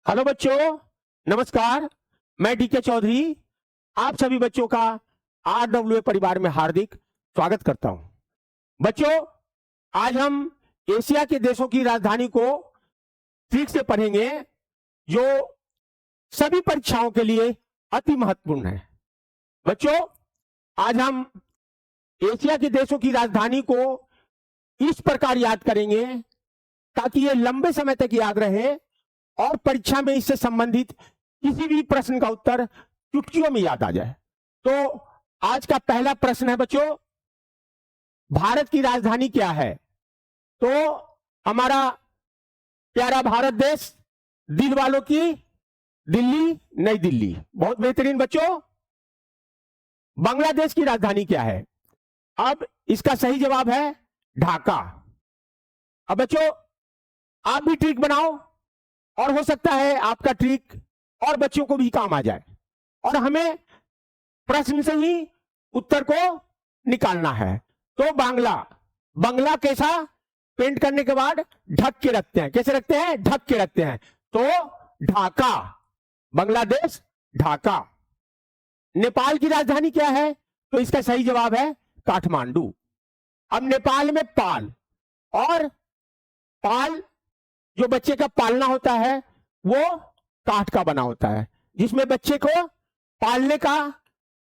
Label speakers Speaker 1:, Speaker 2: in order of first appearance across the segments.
Speaker 1: Hello बच्चों, नमस्कार। मैं डीके चौधरी आप सभी बच्चों का RWA परिवार में हार्दिक स्वागत करता हूं। बच्चों, आज हम एशिया के देशों की राजधानी को ठीक से पढ़ेंगे, जो सभी परीक्षाओं के लिए अति महत्वपूर्ण है। बच्चों, आज हम एशिया के देशों की राजधानी को इस प्रकार याद करेंगे ताकि ये लंबे समय तक याद रहे और परीक्षा में इससे संबंधित किसी भी प्रश्न का उत्तर चुटकियों में याद आ जाए। तो आज का पहला प्रश्न है बच्चों, भारत की राजधानी क्या है? तो हमारा प्यारा भारत देश, दिल वालों की दिल्ली, नई दिल्ली। बहुत बेहतरीन बच्चों। बांग्लादेश की राजधानी क्या है? अब इसका सही जवाब है ढाका। अब बच्चों, आप भी ट्रिक बनाओ और हो सकता है आपका ट्रिक और बच्चों को भी काम आ जाए, और हमें प्रश्न से ही उत्तर को निकालना है। तो बांग्ला कैसा पेंट करने के बाद ढक के रखते हैं? कैसे रखते हैं? ढक के रखते हैं। तो ढाका, बांग्लादेश ढाका। नेपाल की राजधानी क्या है? तो इसका सही जवाब है काठमांडू। अब नेपाल में पाल, और पाल जो बच्चे का पालना होता है वो काठ का बना होता है, जिसमें बच्चे को पालने का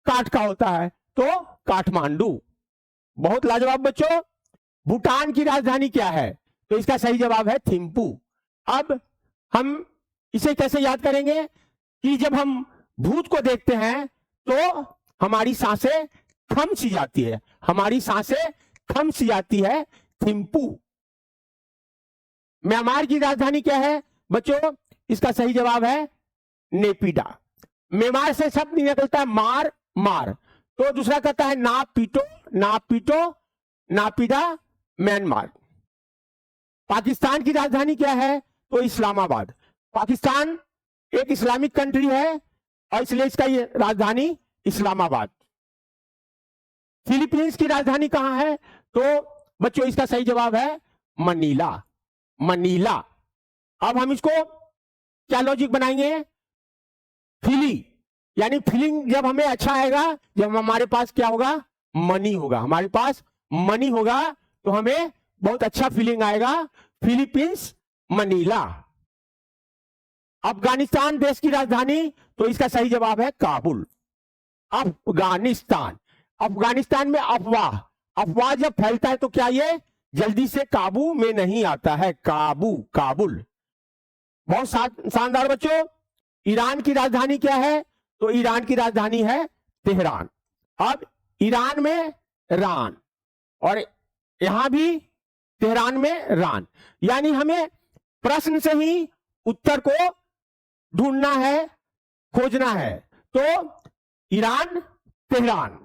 Speaker 1: काठ का होता है। तो काठमांडू। बहुत लाजवाब बच्चों। भूटान की राजधानी क्या है? तो इसका सही जवाब है थिम्पू। अब हम इसे कैसे याद करेंगे कि जब हम भूत को देखते हैं तो हमारी सांसें थम सी जाती है, हमारी सांसें थम सी जाती है। थिम्पू। म्यांमार की राजधानी क्या है? बच्चों, इसका सही जवाब है नेपिडा। म्यांमार से शब्द निकलता है मार मार, तो दूसरा कहता है ना पीटो नापिडा, म्यांमार। पाकिस्तान की राजधानी क्या है? तो इस्लामाबाद। पाकिस्तान एक इस्लामिक कंट्री है और इसलिए इसका ये राजधानी इस्लामाबाद। फिलीपींस की राजधानी कहां है? तो बच्चों, इसका सही जवाब है मनीला। मनीला। अब हम इसको क्या लॉजिक बनाएंगे? फीली, यानी फीलिंग जब हमें अच्छा आएगा, जब हमारे पास क्या होगा? मनी होगा। हमारे पास मनी होगा तो हमें बहुत अच्छा फीलिंग आएगा। Philippines, Manila. अफगानिस्तान देश की राजधानी? तो इसका सही जवाब है काबुल। अफगानिस्तान। अफगानिस्तान में अफवाह, अफवाह जब फैलता है तो क्या ये जल्दी से काबू में नहीं आता है। काबुल। बहुत शानदार बच्चों। ईरान की राजधानी क्या है? तो ईरान की राजधानी है तेहरान। अब ईरान में रान, और यहां भी तेहरान में रान, यानी हमें प्रश्न से ही उत्तर को ढूंढना है, खोजना है। तो ईरान, तेहरान।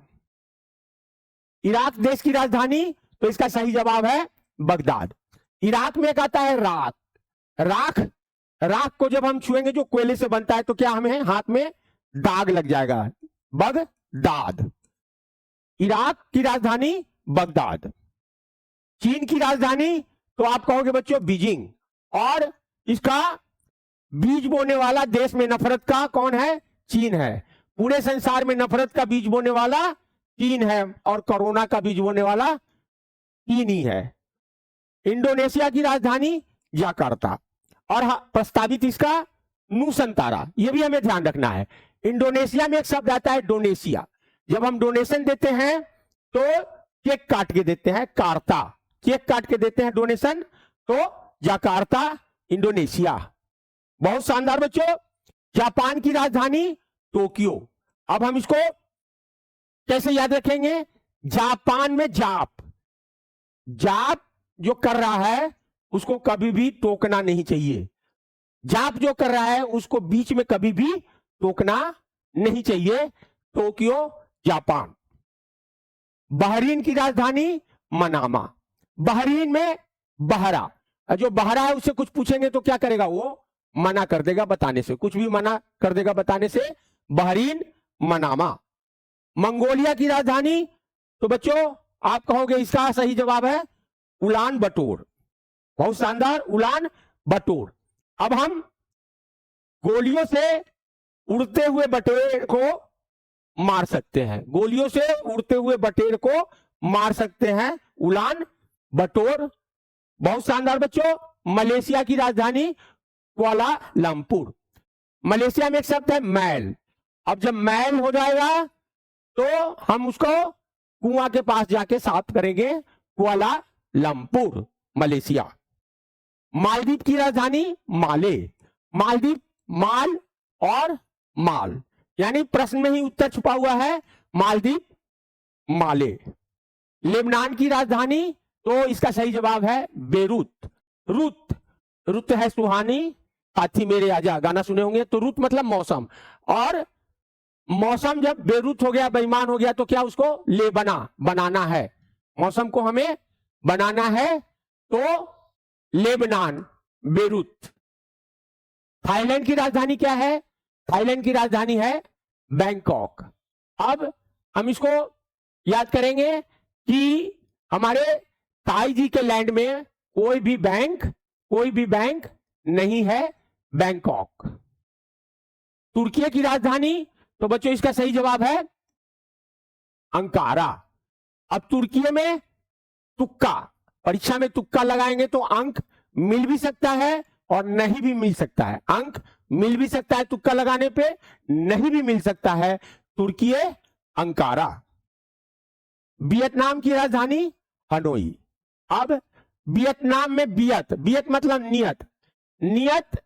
Speaker 1: इराक देश की राजधानी? तो इसका सही जवाब है बगदाद। इराक में एक आता है राख। राख को जब हम छुएंगे, जो कोयले से बनता है, तो क्या हमें हाथ में दाग लग जाएगा। बगदाद। इराक की राजधानी बगदाद। चीन की राजधानी? तो आप कहोगे बच्चों बीजिंग। और इसका बीज बोने वाला देश में नफरत का कौन है? चीन है। पूरे संसार में नफरत का बीज बोने वाला चीन है, और कोरोना का बीज बोने वाला चीन ही है। इंडोनेशिया की राजधानी जकार्ता, और प्रस्तावित इसका नूसंतारा। यह भी हमें ध्यान रखना है। इंडोनेशिया में एक शब्द आता है डोनेशिया। जब हम डोनेशन देते हैं तो केक काट के देते हैं, कार्ता, केक काट के देते हैं डोनेशन। तो जकार्ता, इंडोनेशिया। बहुत शानदार बच्चों। जापान की राजधानी टोक्यो। अब हम इसको कैसे याद रखेंगे? जापान में जाप जो कर रहा है उसको कभी भी टोकना नहीं चाहिए। जाप जो कर रहा है उसको बीच में कभी भी टोकना नहीं चाहिए। Tokyo, Japan. बहरीन की राजधानी मनामा। बहरीन में बहरा, जो बहरा है उससे कुछ पूछेंगे तो क्या करेगा? वो मना कर देगा बताने से, कुछ भी मना कर देगा बताने से। Bahrain, Manama. मंगोलिया की राजधानी? तो बच्चों, आप कहोगे इसका सही जवाब है उलान बटोर। बहुत शानदार, उलान बटोर। अब हम गोलियों से उड़ते हुए बटेर को मार सकते हैं, गोलियों से उड़ते हुए बटेर को मार सकते हैं, उलान बटोर। बहुत शानदार बच्चों। मलेशिया की राजधानी कुआलालंपुर। मलेशिया में एक शब्द है मैल। अब जब मैल हो जाएगा तो हम उसको कुआं के पास जाके साफ करेंगे। Kuala Lumpur Malaysia. मालदीव की राजधानी माले। मालदीव माल और माल, यानी प्रश्न में ही उत्तर छुपा हुआ है, मालदीव माले। लेबनान की राजधानी, तो इसका सही जवाब है बेरूत। रुत, रुत है सुहानी, हाथी मेरे आजा, गाना सुने होंगे। तो रुत मतलब मौसम, और मौसम जब बेरूत हो गया, बेईमान हो गया, तो क्या उसको लेबना, बनाना है, मौसम को हमें बनाना है, तो लेबनान बेरूत। थाईलैंड की राजधानी क्या है? थाईलैंड की राजधानी है बैंकॉक। अब हम इसको याद करेंगे कि हमारे ताई जी के लैंड में कोई भी बैंक नहीं है, बैंकॉक। तुर्की की राजधानी, तो बच्चों इसका सही जवाब है अंकारा। अब तुर्की में तुक्का, परीक्षा में तुक्का लगाएंगे तो अंक मिल भी सकता है और नहीं भी मिल सकता है। अंक मिल भी सकता है तुक्का लगाने पे, नहीं भी मिल सकता है। तुर्की अंकारा। वियतनाम की राजधानी हनोई। अब वियतनाम में बियत मतलब नियत, नियत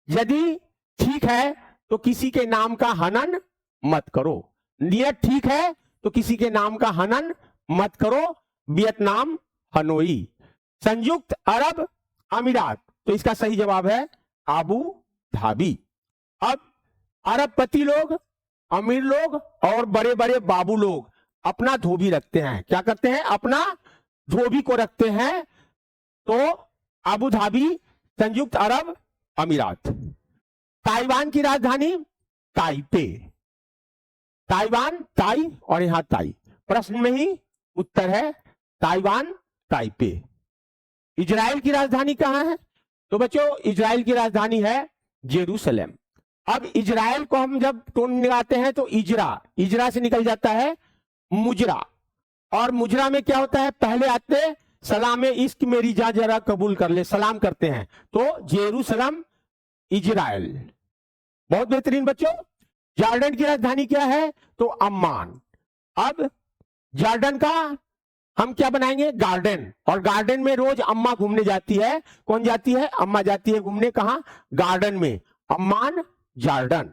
Speaker 1: यदि ठीक है तो किसी के नाम का हनन मत करो। नियत ठीक है तो किसी के नाम का हनन मत करो। Vietnam Hanoi. संयुक्त अरब अमीरात, तो इसका सही जवाब है आबू धाबी। अब अरबपति लोग, अमीर लोग और बड़े बड़े बाबू लोग अपना धोबी रखते हैं। क्या करते हैं? अपना धोबी को रखते हैं। तो आबू धाबी, संयुक्त अरब अमीरात। ताइवान की राजधानी ताइपे। ताइवान, ताई और यहां ताई, प्रश्न में ही उत्तर है ताइवान ताइपे। इजराइल की राजधानी कहां है? तो बच्चों इजराइल की राजधानी है जेरूसलम। अब इजराइल को हम जब टोन लगाते हैं तो इजरा से निकल जाता है मुजरा, और मुजरा में क्या होता है? पहले आते सलाम इश्क मेरी जा जरा कबूल कर ले, सलाम करते हैं। तो जेरूसलम इजराइल। बहुत बेहतरीन बच्चों। जॉर्डन की राजधानी क्या है? तो अम्मान। अब जॉर्डन का हम क्या बनाएंगे? गार्डन। और गार्डन में रोज अम्मा घूमने जाती है। कौन जाती है? अम्मा जाती है घूमने। कहां? गार्डन में। Amman Jordan.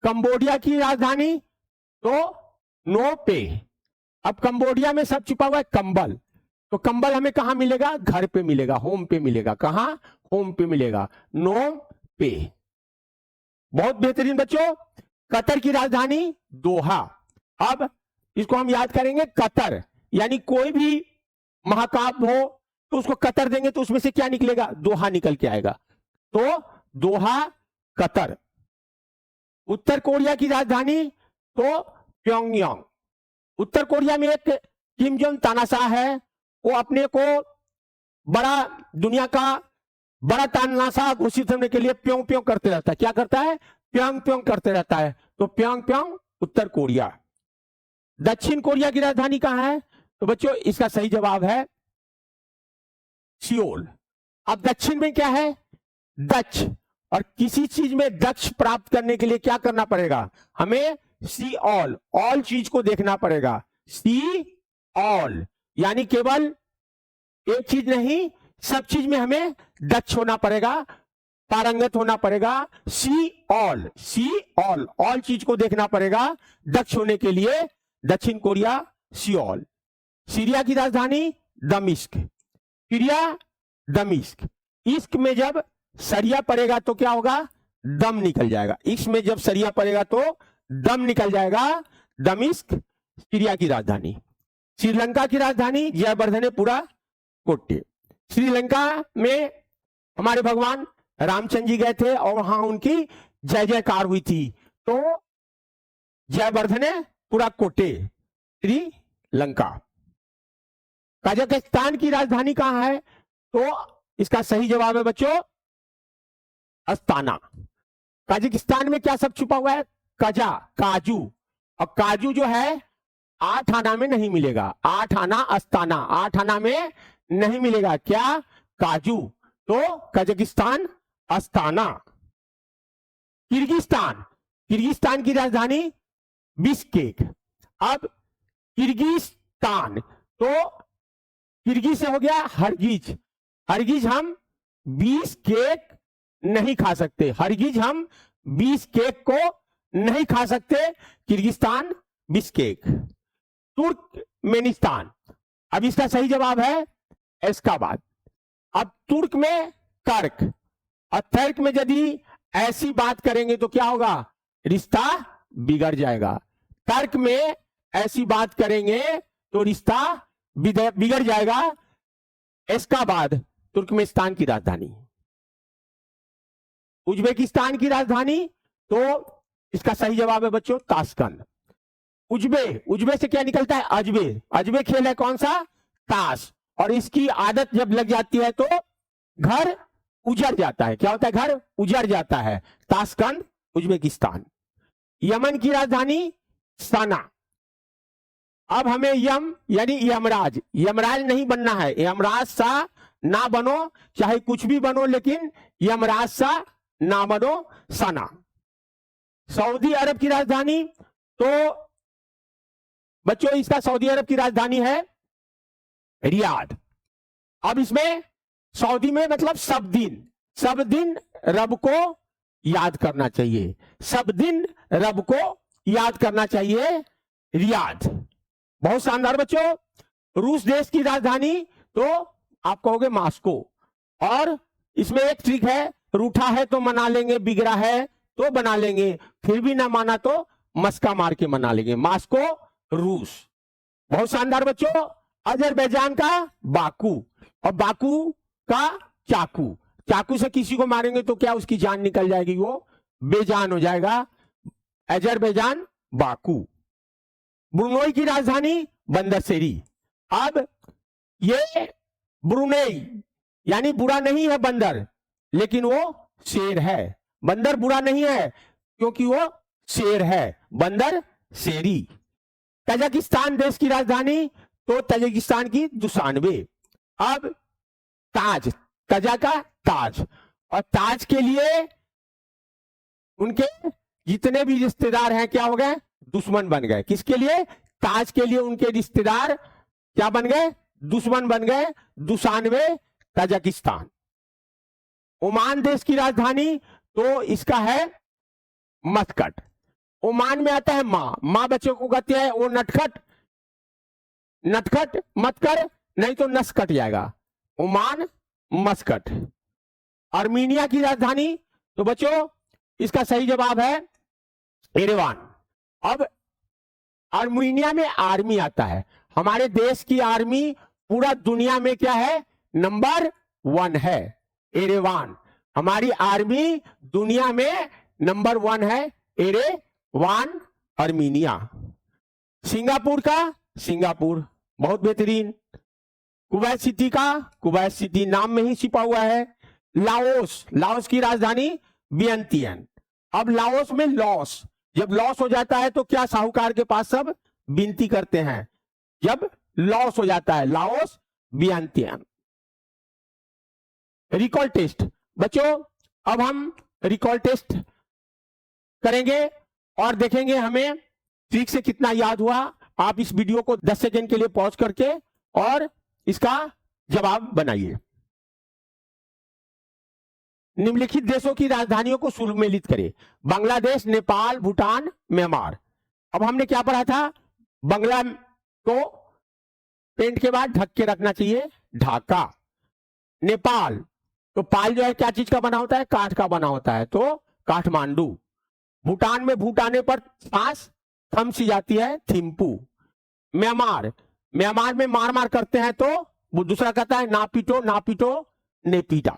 Speaker 1: कंबोडिया की राजधानी तो नो पे। अब कंबोडिया में सब छुपा हुआ है कंबल, तो कंबल हमें कहां मिलेगा? घर पे मिलेगा, होम पे मिलेगा। कहां? होम पे मिलेगा, नो पे। बहुत बेहतरीन बच्चों। कतर की राजधानी दोहा। अब इसको हम याद करेंगे कतर, यानी कोई भी महाकाव्य हो तो उसको कतर देंगे तो उसमें से क्या निकलेगा? दोहा निकल के आएगा। तो दोहा कतर। उत्तर कोरिया की राजधानी तो प्योंगयांग। उत्तर कोरिया में एक किम जोंग तानाशाह है, वो अपने को बड़ा, दुनिया का बड़ा तानाशाह घोषित करने के लिए प्योंग प्योंग करते रहता है। क्या करता है? प्योंग प्योंग करते रहता है। तो प्योंग प्योंग उत्तर कोरिया। दक्षिण कोरिया की राजधानी कहां है? तो बच्चों इसका सही जवाब है सियोल। अब दक्षिण में क्या है? दक्ष। और किसी चीज में दक्ष प्राप्त करने के लिए क्या करना पड़ेगा? हमें सी ऑल चीज को देखना पड़ेगा। सी ऑल, यानी केवल एक चीज नहीं, सब चीज में हमें दक्ष होना पड़ेगा, पारंगत होना पड़ेगा। सी ऑल चीज को देखना पड़ेगा दक्ष होने के लिए। दक्षिण कोरिया सियोल। सीरिया की राजधानी दमिश्क। सीरिया दमिश्क। इश्क में जब सरिया पड़ेगा तो क्या होगा? दम निकल जाएगा। इश्क में जब सरिया पड़ेगा तो दम निकल जाएगा। दमिश्क सीरिया की राजधानी। श्रीलंका की राजधानी जयवर्धनेपुरा कोट्टे। श्रीलंका में हमारे भगवान रामचंद्र जी गए थे और वहां उनकी जय जयकार हुई थी। तो जयवर्धनेपुरा कोट्टे श्रीलंका। कजाकिस्तान की राजधानी कहां है? तो इसका सही जवाब है बच्चों अस्ताना। कजाकिस्तान में क्या सब छुपा हुआ है? कजा, काजू, और काजू जो है 8 आना में नहीं मिलेगा। 8 आना अस्ताना, 8 आना में नहीं मिलेगा। क्या? काजू। तो कजाकिस्तान, अस्ताना। किर्गिस्तान, किर्गिस्तान की राजधानी बिश्केक। अब किर्गिस्तान, तो किर्गिज से हो गया हरगिज। हरगिज हम 20 केक नहीं खा सकते, हरगिज हम 20 केक को नहीं खा सकते। Kyrgyzstan, Bishkek. तुर्कमेनिस्तान, अब इसका सही जवाब है एशकाबाद। अब तुर्क में तर्क, और तर्क में यदि ऐसी बात करेंगे तो क्या होगा? रिश्ता बिगड़ जाएगा। तर्क में ऐसी बात करेंगे तो रिश्ता बिगड़ जाएगा। एशकाबाद तुर्कमेनिस्तान की राजधानी। उज्बेकिस्तान की राजधानी, तो इसका सही जवाब है बच्चों ताशकंद। उज्बे से क्या निकलता है? अजबे। अजबे खेल है कौन सा? ताश। और इसकी आदत जब लग जाती है तो घर उजड़ जाता है। क्या होता है? घर उजड़ जाता है। Tashkent, Uzbekistan. यमन की राजधानी सना। अब हमें यम यानी यमराज, यमराज नहीं बनना है। यमराज सा ना बनो, चाहे कुछ भी बनो, लेकिन यमराज सा ना बनो। सना। सऊदी अरब की राजधानी, तो बच्चों इसका सऊदी अरब की राजधानी है रियाद। अब इसमें सऊदी में मतलब सब दिन रब को याद करना चाहिए, सब दिन रब को याद करना चाहिए। रियाद। बहुत शानदार बच्चों। रूस देश की राजधानी, तो आप कहोगे मास्को। और इसमें एक ट्रिक है, रूठा है तो मना लेंगे, बिगड़ा है तो बना लेंगे, फिर भी ना माना तो मस्का मार के मना लेंगे। मास्को, रूस। बहुत शानदार बच्चों। अजरबैजान का बाकू, और बाकू का चाकू। चाकू से किसी को मारेंगे तो क्या उसकी जान निकल जाएगी, वो बेजान हो जाएगा। Azerbaijan, Baku. ब्रुनोई की राजधानी बंदरसेरी। अब ये ब्रुनेई यानी बुरा नहीं है बंदर, लेकिन वो शेर है। बंदर बुरा नहीं है क्योंकि वो शेर है। बंदर शेरी। तजाकिस्तान देश की राजधानी, तो तजाकिस्तान की दुशानबे। अब ताज, तजा का ताज, और ताज के लिए उनके जितने भी रिश्तेदार हैं क्या हो गए? दुश्मन बन गए। किसके लिए? ताज के लिए उनके रिश्तेदार क्या बन गए? दुश्मन बन गए। Dushanbe, Tajikistan. ओमान देश की राजधानी, तो इसका है मस्कट। ओमान में आता है माँ बच्चों को कहते हैं वो नटखट, नटखट मत कर नहीं तो नस कट जाएगा। Oman, Muscat. आर्मीनिया की राजधानी, तो बच्चों इसका सही जवाब है एरेवान। अब आर्मीनिया में आर्मी आता है। हमारे देश की आर्मी पूरा दुनिया में क्या है? नंबर 1 है। एरेवान, हमारी आर्मी दुनिया में नंबर 1 है। Yerevan, Armenia. सिंगापुर का सिंगापुर, बहुत बेहतरीन। कुवैत सिटी का कुवैत सिटी, नाम में ही छिपा हुआ है। लाओस, लाओस की राजधानी वियंतियन। अब लाओस में लॉस, जब लॉस हो जाता है तो क्या साहूकार के पास सब विनती करते हैं? जब लॉस हो जाता है। लाओस, वियंतियन। रिकॉल टेस्ट बच्चों, अब हम रिकॉल टेस्ट करेंगे और देखेंगे हमें ठीक से कितना याद हुआ। आप इस वीडियो को 10 सेकंड के लिए पॉज करके और इसका जवाब बनाइए। निम्नलिखित देशों की राजधानियों को सुमेलित करें। बांग्लादेश, नेपाल, भूटान, म्यांमार। अब हमने क्या पढ़ा था? बांग्ला को पेंट के बाद ढक के रखना चाहिए, ढाका। नेपाल, तो पाल जो है क्या चीज का बना होता है? काठ का बना होता है, तो काठमांडू। भूटान में भूटाने पर सांस थम सी जाती है, थिम्पू। म्यांमार, म्यांमार में मार मार करते हैं तो वो दूसरा कहता है नापीटो, नापीटो, नेपीटा।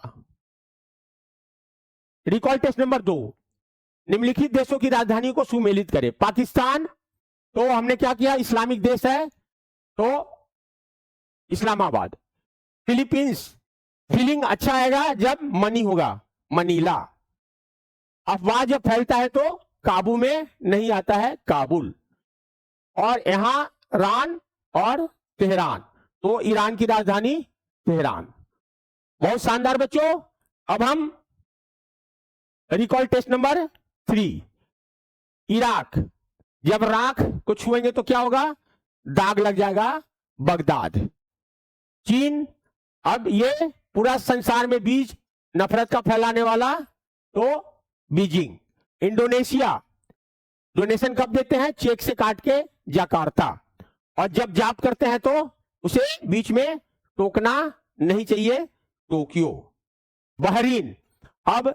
Speaker 1: रिकॉल टेस्ट नंबर 2, निम्नलिखित देशों की राजधानी को सुमेलित करें। पाकिस्तान, तो हमने क्या किया? इस्लामिक देश है तो इस्लामाबाद। फिलीपींस, फीलिंग अच्छा आएगा जब मनी होगा, मनीला। अफवाह जब फैलता है तो काबू में नहीं आता है काबुल। और यहां रान और तेहरान, तो ईरान की राजधानी तेहरान। बहुत शानदार बच्चों। अब हम रिकॉल टेस्ट नंबर 3, इराक। जब राख को छुएंगे तो क्या होगा? दाग लग जाएगा, बगदाद। चीन, अब ये पूरा संसार में बीज नफरत का फैलाने वाला, तो बीजिंग। इंडोनेशिया, डोनेशन कब देते हैं? चेक से काट के जकार्ता। और जब जाप करते हैं तो उसे बीच में टोकना नहीं चाहिए, टोक्यो। बहरीन, अब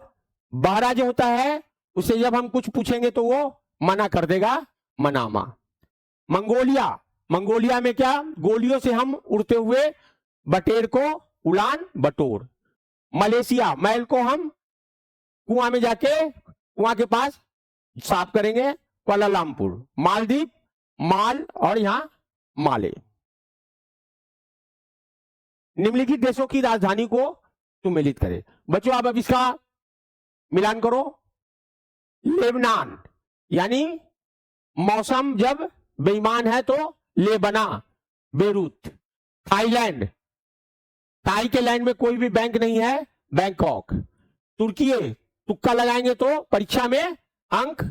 Speaker 1: बहरा जो होता है उसे जब हम कुछ पूछेंगे तो वो मना कर देगा, मनामा। मंगोलिया, मंगोलिया में क्या? गोलियों से हम उड़ते हुए बटेर को उड़ान बटोर। मलेशिया, मैल को हम कुआं में जाके कुआं के पास साफ करेंगे, कुआलालंपुर। मालदीव, माल और यहां माले। निम्नलिखित देशों की राजधानी को सुमेलित करें। बच्चों आप अब इसका मिलान करो। लेबनान, यानी मौसम जब बेईमान है तो लेबना, बेरूत। थाईलैंड, ताई के लैंड में कोई भी बैंक नहीं है, बैंकॉक। तुर्की, तुक्का लगाएंगे तो परीक्षा में अंक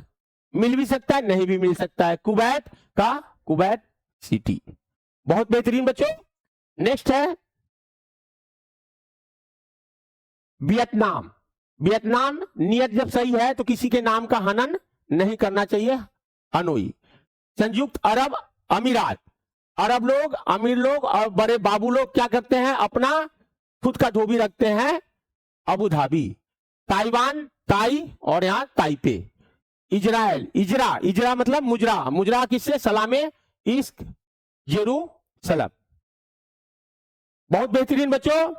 Speaker 1: मिल भी सकता है, नहीं भी मिल सकता है। कुवैत का कुवैत सिटी। बहुत बेहतरीन बच्चों। नेक्स्ट है वियतनाम। वियतनाम, नियत जब सही है तो किसी के नाम का हनन नहीं करना चाहिए, हनोई। संयुक्त अरब अमीरात, अरब लोग, अमीर लोग और बड़े बाबू लोग क्या करते हैं? अपना खुद का धोबी रखते हैं, अबू धाबी। ताइवान, ताई और यहां ताइपे। इजराइल, इजरा, इजरा मतलब मुजरा, मुजरा किससे? सलामे इश्क, जेरूसलम। बहुत बेहतरीन बच्चों।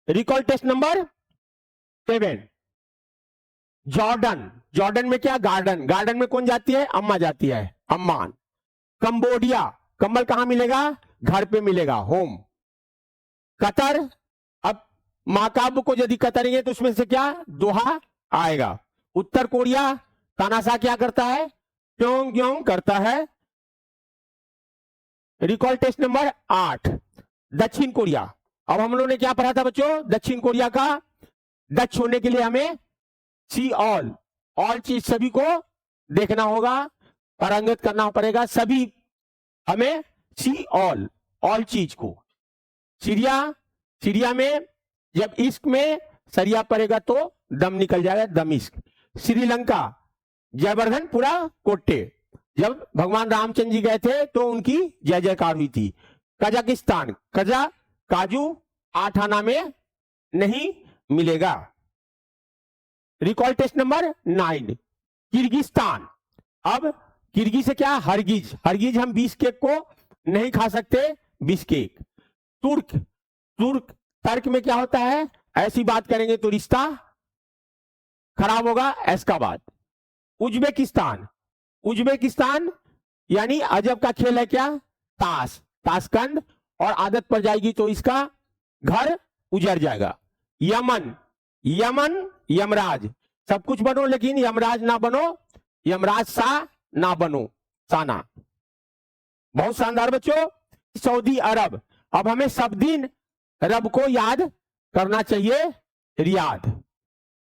Speaker 1: Recall test number 7, Jordan. Jordan में क्या? गार्डन। गार्डन में कौन जाती है? अम्मा जाती है, अम्मान। कंबोडिया, कंबल कहां मिलेगा? घर पे मिलेगा, होम। कतर, अब महाकाव्य को यदि कतरेंगे तो उसमें से क्या? दोहा आएगा। उत्तर कोरिया, तानाशाह क्या करता है? क्यों क्यों करता है। रिकॉल टेस्ट नंबर 8, दक्षिण कोरिया। अब हम लोगों ने क्या पढ़ा था बच्चों? दक्षिण कोरिया का दक्ष होने के लिए हमें सी ऑल चीज सभी को देखना होगा, पारंगत करना पड़ेगा, सभी हमें सी ऑल चीज को। सीरिया, सीरिया में जब इश्क में सरिया पड़ेगा तो दम निकल जाएगा, दमिश्क। श्रीलंका, जयवर्धन पुरा कोट्टे, जब भगवान रामचंद्र जी गए थे तो उनकी जय जयकार हुई थी। कजाकिस्तान, कजा, काजू 8 आना में नहीं मिलेगा। Recall test number 9, Kyrgyzstan. अब किर्गी से क्या? हरगिज, हरगिज हम 20 केक को नहीं खा सकते, 20 केक। तुर्क, तुर्क, तर्क में क्या होता है? ऐसी बात करेंगे तो रिश्ता खराब होगा, एस्काबाद। उज्बेकिस्तान, उज्बेकिस्तान यानी अजब का खेल है क्या? ताश, ताशकंद, और आदत पड़ जाएगी तो इसका घर उजड़ जाएगा। यमन, यमन यमराज, सब कुछ बनो लेकिन यमराज ना बनो, यमराज सा ना बनो, साना। बहुत शानदार बच्चों। सऊदी अरब, अब हमें सब दिन रब को याद करना चाहिए, रियाद।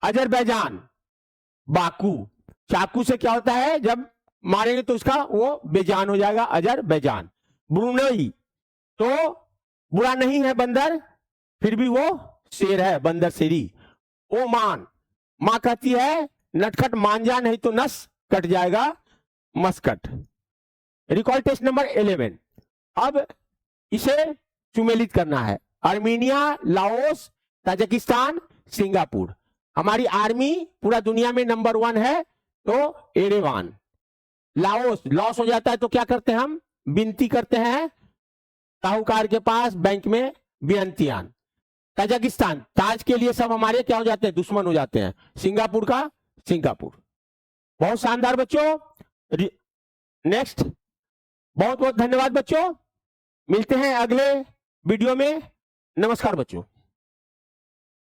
Speaker 1: अजरबैजान, बाकू, चाकू से क्या होता है? जब मारेंगे तो उसका वो बेजान हो जाएगा, अजरबैजान। ब्रुनई, तो बुरा नहीं है बंदर, फिर भी वो शेर है, बंदर शेरी। ओमान, मां कहती है नटखट मान जा नहीं तो नस कट जाएगा, मस्कट। रिकॉल टेस्ट नंबर 11, अब इसे सुमेलित करना है। Armenia, Laos, Tajikistan, Singapore. हमारी आर्मी पूरा दुनिया में नंबर 1 है तो एरेवान। लाओस, लॉस हो जाता है तो क्या करते हैं हम? विनती करते हैं साहूकार के पास, बैंक में बेअंतियान। ताजिकिस्तान, ताज के लिए सब हमारे क्या हो जाते हैं? दुश्मन हो जाते हैं। सिंगापुर का सिंगापुर। बहुत शानदार बच्चों। नेक्स्ट, बहुत बहुत धन्यवाद बच्चों। मिलते हैं अगले वीडियो में। नमस्कार बच्चों।